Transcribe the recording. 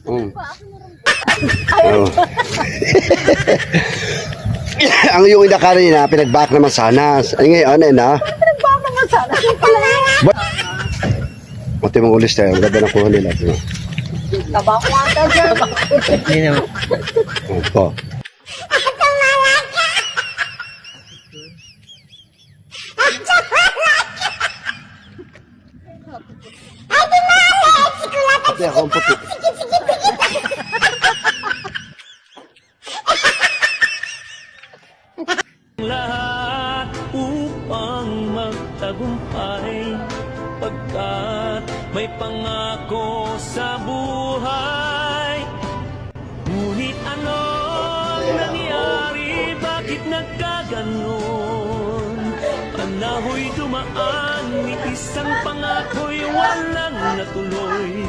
Oh. Ang yung ina kanina, pinag-back naman sana. Ay ngayon, na. Pinag-back naman sana. Mati mong ulis tayo. Ang ganda na kuha nila. Tabako ata dyan. Hindi naman. Opo. Pati ako ang puti. Lahat upang magtagumpay, pagkat may pangako sa buhay. Ngunit ano nangyari, bakit nagkaganon? Panahoy dumaan, ni isang pangako'y walang natuloy.